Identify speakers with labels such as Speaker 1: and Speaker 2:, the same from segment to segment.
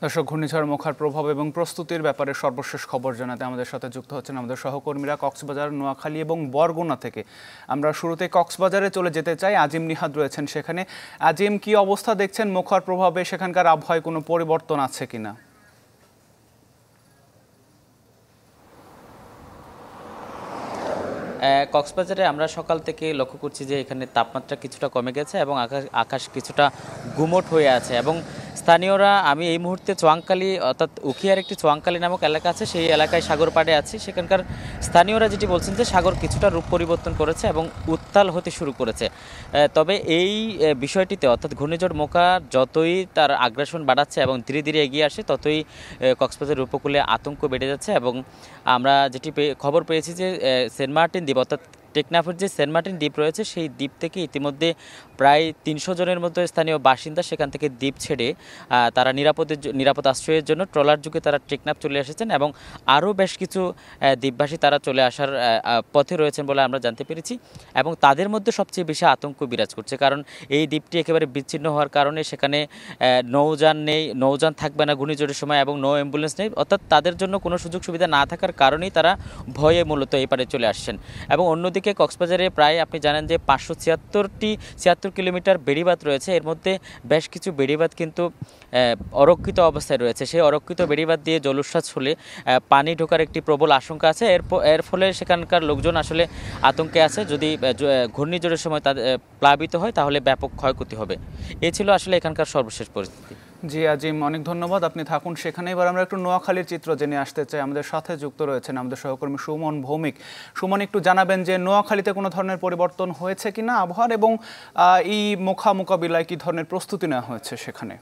Speaker 1: দর্শক, ঘূর্ণিঝড় মোখার প্রভাব এবং প্রস্তুতির ব্যাপারে সর্বশেষ খবর জানাতে আমাদের সাথে যুক্ত হচ্ছেন আমাদের সহকর্মীরা কক্সবাজার, নোয়াখালী এবং বরগুনা থেকে। আমরা শুরুতে কক্সবাজারে চলে যেতে চাই। আজিম নিহাদ রয়েছেন সেখানে। আজিম, কি অবস্থা দেখছেন মোখার প্রভাবে? সেখানকার আবহাওয়ায় কোনো পরিবর্তন আছে কিনা?
Speaker 2: কক্সবাজারে আমরা সকাল থেকে লক্ষ্য করছি যে এখানে তাপমাত্রা কিছুটা কমে গেছে এবং আকাশ কিছুটা গুমোট হয়ে আছে এবং স্থানীয়রা, আমি এই মুহূর্তে চোয়াংকালী অর্থাৎ উখিয়ার একটি চোয়াংকালী নামক এলাকা আছে, সেই এলাকায় সাগর পাড়ে আছি। সেখানকার স্থানীয়রা যেটি বলছেন যে সাগর কিছুটা রূপ পরিবর্তন করেছে এবং উত্তাল হতে শুরু করেছে। তবে এই বিষয়টিতে অর্থাৎ ঘূর্ণিঝড় মোকা যতই তার আগ্রাসন বাড়াচ্ছে এবং ধীরে ধীরে এগিয়ে আসে, ততই কক্সবাজার উপকূলে আতঙ্ক বেড়ে যাচ্ছে। এবং আমরা যেটি খবর পেয়েছি যে সেন্ট মার্টিন দ্বীপ অর্থাৎ টেকনাফের যে সেন্ট মার্টিন দ্বীপ রয়েছে, সেই দ্বীপ থেকে ইতিমধ্যে প্রায় 300 জনের মতো স্থানীয় বাসিন্দা সেখান থেকে দ্বীপ ছেড়ে তারা নিরাপদ আশ্রয়ের জন্য ট্রলার যুগে তারা টেকনাফ চলে এসেছেন এবং আরও বেশ কিছু দ্বীপবাসী তারা চলে আসার পথে রয়েছেন বলে আমরা জানতে পেরেছি। এবং তাদের মধ্যে সবচেয়ে বেশি আতঙ্ক বিরাজ করছে, কারণ এই দ্বীপটি একেবারে বিচ্ছিন্ন হওয়ার কারণে সেখানে নৌযান নেই, নৌযান থাকবে না ঘূর্ণিঝড়ের সময়, এবং নৌ অ্যাম্বুলেন্স নেই। অর্থাৎ তাদের জন্য কোনো সুযোগ সুবিধা না থাকার কারণেই তারা ভয়ে মূলত এই পারে চলে আসছেন। এবং অন্যদিকে কক্সবাজারে প্রায় আপনি জানেন যে 576 কিলোমিটার বেড়িবাঁধ রয়েছে। এর মধ্যে বেশ কিছু বেড়িবাঁধ কিন্তু অরক্ষিত অবস্থায় রয়েছে। সেই অরক্ষিত বেড়িবাঁধ দিয়ে জলোচ্ছ্বাস হলে পানি ঢোকার একটি প্রবল আশঙ্কা আছে। এর ফলে সেখানকার লোকজন আসলে আতঙ্কে আছে। যদি ঘূর্ণিঝড়ের সময় তাদের প্লাবিত হয় তাহলে ব্যাপক ক্ষয়ক্ষতি হবে। এ ছিল আসলে এখানকার সর্বশেষ পরিস্থিতি।
Speaker 1: জি আজিম, অনেক ধন্যবাদ, আপনি থাকুন সেখানে। এবার আমরা একটু নোয়াখালীর চিত্র জেনে আসতে চাই। আমাদের সাথে যুক্ত রয়েছেন আমাদের সহকর্মী সুমন ভৌমিক। সুমন, একটু জানাবেন যে নোয়াখালীতে কোনো ধরনের পরিবর্তন হয়েছে কিনা আবহাওয়ার, এবং এই মোখা মোকাবিলায় কি ধরনের প্রস্তুতি নেওয়া হয়েছে সেখানে?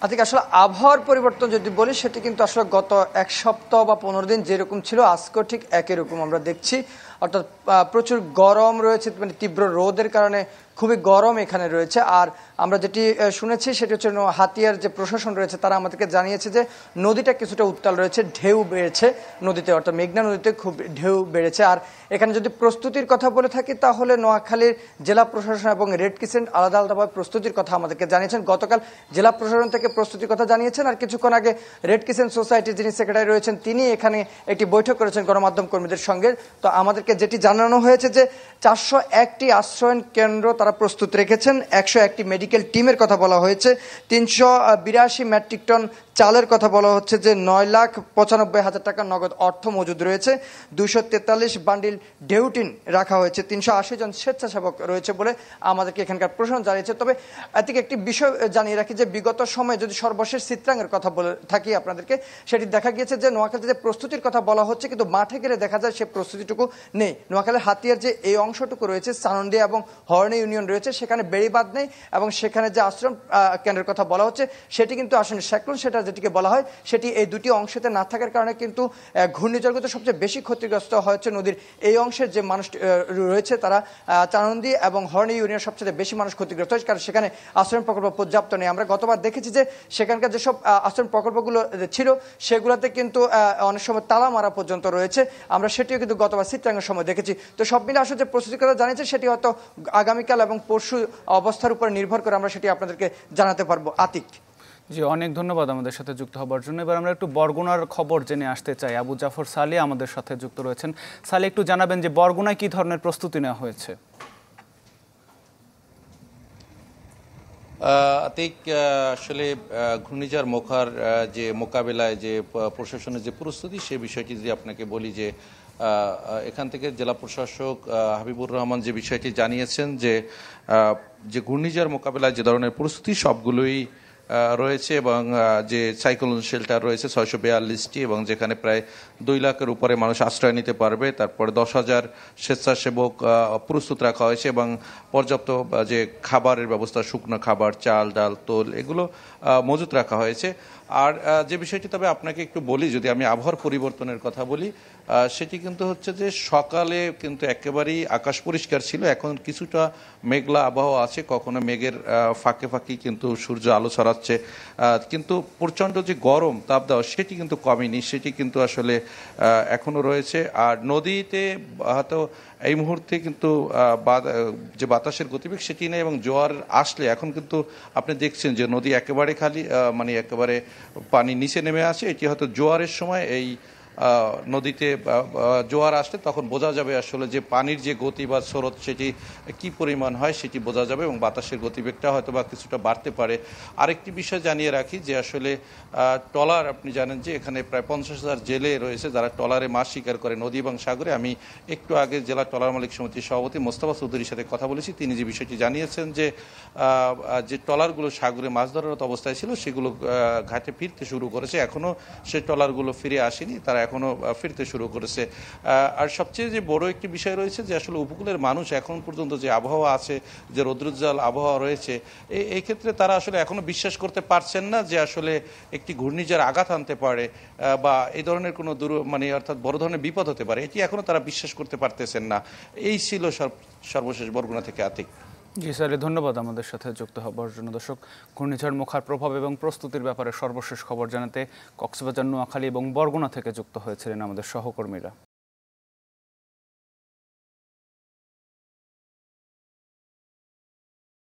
Speaker 3: আজকে আসলে আবহাওয়ার পরিবর্তন যদি বলি, সেটি কিন্তু আসলে গত এক সপ্তাহ বা 15 দিন যেরকম ছিল আজকেও ঠিক একই রকম আমরা দেখছি। অর্থাৎ প্রচুর গরম রয়েছে, মানে তীব্র রোদের কারণে খুবই গরম এখানে রয়েছে। আর আমরা যেটি শুনেছি সেটি হচ্ছে হাতিয়ার যে প্রশাসন রয়েছে তারা আমাদেরকে জানিয়েছে যে নদীটা কিছুটা উত্তাল রয়েছে, ঢেউ বেড়েছে নদীতে, অর্থাৎ মেঘনা নদীতে খুব ঢেউ বেড়েছে। আর এখানে যদি প্রস্তুতির কথা বলে থাকি তাহলে নোয়াখালীর জেলা প্রশাসন এবং রেড ক্রিসেন্ট আলাদা আলাদাভাবে প্রস্তুতির কথা আমাদেরকে জানিয়েছেন। গতকাল জেলা প্রশাসন থেকে প্রস্তুতির কথা জানিয়েছেন, আর কিছুক্ষণ আগে রেড ক্রিসেন্ট সোসাইটির যিনি সেক্রেটারি রয়েছেন তিনি এখানে একটি বৈঠক করেছেন গণমাধ্যম কর্মীদের সঙ্গে। তো আমাদেরকে যেটি জানানো হয়েছে যে 401টি আশ্রয়ন কেন্দ্র তারা প্রস্তুত রেখেছেন, 101টি মেডিকেল টিমের কথা বলা হয়েছে, 382 মেট্রিক টন চালের কথা বলা হচ্ছে, যে 9,95,000 টাকা নগদ অর্থ মজুদ রয়েছে, 243 বান্ডিল ডেউটিন রাখা হয়েছে, 380 জন স্বেচ্ছাসেবক রয়েছে বলে আমাদেরকে এখানকার প্রশাসন জানিয়েছে। তবে এদিকে একটি বিষয় জানিয়ে রাখি যে বিগত সময়ে যদি সর্বশেষ চিত্রাঙ্গের কথা বলে থাকি আপনাদেরকে, সেটি দেখা গিয়েছে যে নোয়াখালীতে যে প্রস্তুতির কথা বলা হচ্ছে কিন্তু মাঠে গেলে দেখা যায় সে প্রস্তুতিটুকু নেই। নোয়াখালীর হাতিয়ার যে এই অংশটুকু রয়েছে, সানন্দিয়া এবং হর্নি ইউনিয়ন রয়েছে, সেখানে বেড়িবাঁধ নেই এবং সেখানে যে আশ্রম কেন্দ্রের কথা বলা হচ্ছে সেটি কিন্তু আসলে সেক্টর সেটা যেটিকে বলা হয় সেটি এই দুটি অংশেতে না থাকার কারণে কিন্তু ঘূর্ণিঝড়গুলো সবচেয়ে বেশি ক্ষতিগ্রস্ত হয়েছে নদীর এই অংশের যে মানুষ রয়েছে তারা চানন্দি এবং হর্নি ইউনিয়ন সবচেয়ে বেশি মানুষ ক্ষতিগ্রস্ত হয়েছে, কারণ সেখানে আশ্রম প্রকল্প পর্যাপ্ত নেই। আমরা গতবার দেখেছি যে সেখানকার যেসব আশ্রম প্রকল্পগুলো ছিল সেগুলোতে কিন্তু অনেক সময় তালা মারা পর্যন্ত রয়েছে, আমরা সেটিও কিন্তু গতবার চিত্রাঙ্গের সময় দেখেছি। তো সব মিলে আসলে যে প্রস্তুতির কথা জানিয়েছে সেটি হয়তো আগামীকাল এবং পরশু অবস্থার উপর নির্ভর করে আমরা সেটি আপনাদেরকে জানাতে পারবো। আতিক।
Speaker 1: জি, অনেক ধন্যবাদ আমাদের সাথে যুক্ত হবার জন্য। এবার আমরা একটু বরগুনার খবর জেনে আসতে চাই। আবু জাফর সালে আমাদের সাথে যুক্ত রয়েছেন। সালে, একটু জানাবেন যে বরগুনায় কি ধরনের প্রস্তুতি নেওয়া হয়েছে?
Speaker 4: আতিক, আসলে ঘূর্ণিঝড় মোখার যে মোকাবেলায় যে প্রশাসনের যে প্রস্তুতি সে বিষয়টি যদি আপনাকে বলি যে এখান থেকে জেলা প্রশাসক হাবিবুর রহমান যে বিষয়টি জানিয়েছেন যে ঘূর্ণিঝড় মোকাবেলায় যে ধরনের প্রস্তুতি সবগুলোই রয়েছে, এবং যে সাইক্লোন শেল্টার রয়েছে 642টি, এবং যেখানে প্রায় 2 লাখের উপরে মানুষ আশ্রয় নিতে পারবে। তারপরে 10,000 স্বেচ্ছাসেবক প্রস্তুত রাখা হয়েছে এবং পর্যাপ্ত যে খাবারের ব্যবস্থা, শুকনো খাবার, চাল ডাল তোল এগুলো মজুত রাখা হয়েছে। আর যে বিষয়টি তবে আপনাকে একটু বলি, যদি আমি আবহাওয়ার পরিবর্তনের কথা বলি, সেটি কিন্তু হচ্ছে যে সকালে কিন্তু একেবারেই আকাশ পরিষ্কার ছিল, এখন কিছুটা মেঘলা আবহাওয়া আছে, কখনো মেঘের ফাঁকে ফাঁকি কিন্তু সূর্য আলো ছড়াচ্ছে, কিন্তু প্রচণ্ড যে গরম তাপদাহ সেটি কিন্তু কমেনি, সেটি কিন্তু আসলে এখনো রয়েছে। আর নদীতে হয়তো এই মুহূর্তে কিন্তু যে বাতাসের গতিবেগ সেটি নেই, এবং জোয়ার আসলে এখন কিন্তু আপনি দেখছেন যে নদী একেবারে খালি, মানে একেবারে পানি নিচে নেমে আসে। এটি হয়তো জোয়ারের সময় এই নদীতে জোয়ার আসলে তখন বোঝা যাবে আসলে যে পানির যে গতি বা স্রোত সেটি কি পরিমাণ হয় সেটি বোঝা যাবে, এবং বাতাসের গতিবেগটা হয়তো বা কিছুটা বাড়তে পারে। আরেকটি বিষয় জানিয়ে রাখি যে আসলে ট্রলার, আপনি জানেন যে এখানে প্রায় 50,000 জেলে রয়েছে যারা ট্রলারে মাছ শিকার করে নদী এবং সাগরে। আমি একটু আগে জেলা ট্রলার মালিক সমিতির সভাপতি মোস্তফা চৌধুরীর সাথে কথা বলেছি, তিনি যে বিষয়টি জানিয়েছেন যে যে ট্রলারগুলো সাগরে মাছ ধরার অবস্থায় ছিল সেগুলো ঘাটে ফিরতে শুরু করেছে, এখনও সেই ট্রলারগুলো ফিরে আসেনি, তারা এখনও ফিরতে শুরু করেছে। আর সবচেয়ে যে বড় একটি বিষয় রয়েছে যে আসলে উপকূলের মানুষ এখন পর্যন্ত যে আবহাওয়া আছে, যে রৌদ্রোজ্জ্বল আবহাওয়া রয়েছে, এই ক্ষেত্রে তারা আসলে এখনও বিশ্বাস করতে পারছেন না যে আসলে একটি ঘূর্ণিঝড় আঘাত আনতে পারে বা এই ধরনের কোনো মানে অর্থাৎ বড় ধরনের বিপদ হতে পারে, এটি এখনও তারা বিশ্বাস করতে পারতেছেন না। এই ছিল সর্বশেষ বরগুনা থেকে আতিক।
Speaker 1: জি স্যার, ধন্যবাদ আমাদের সাথে যুক্ত হবার জন্য। দর্শক, ঘূর্ণিঝড় মোখার প্রভাব এবং প্রস্তুতির ব্যাপারে সর্বশেষ খবর জানাতে কক্সবাজার, নোয়াখালী এবং বরগুনা থেকে যুক্ত হয়েছিলেন আমাদের সহকর্মীরা।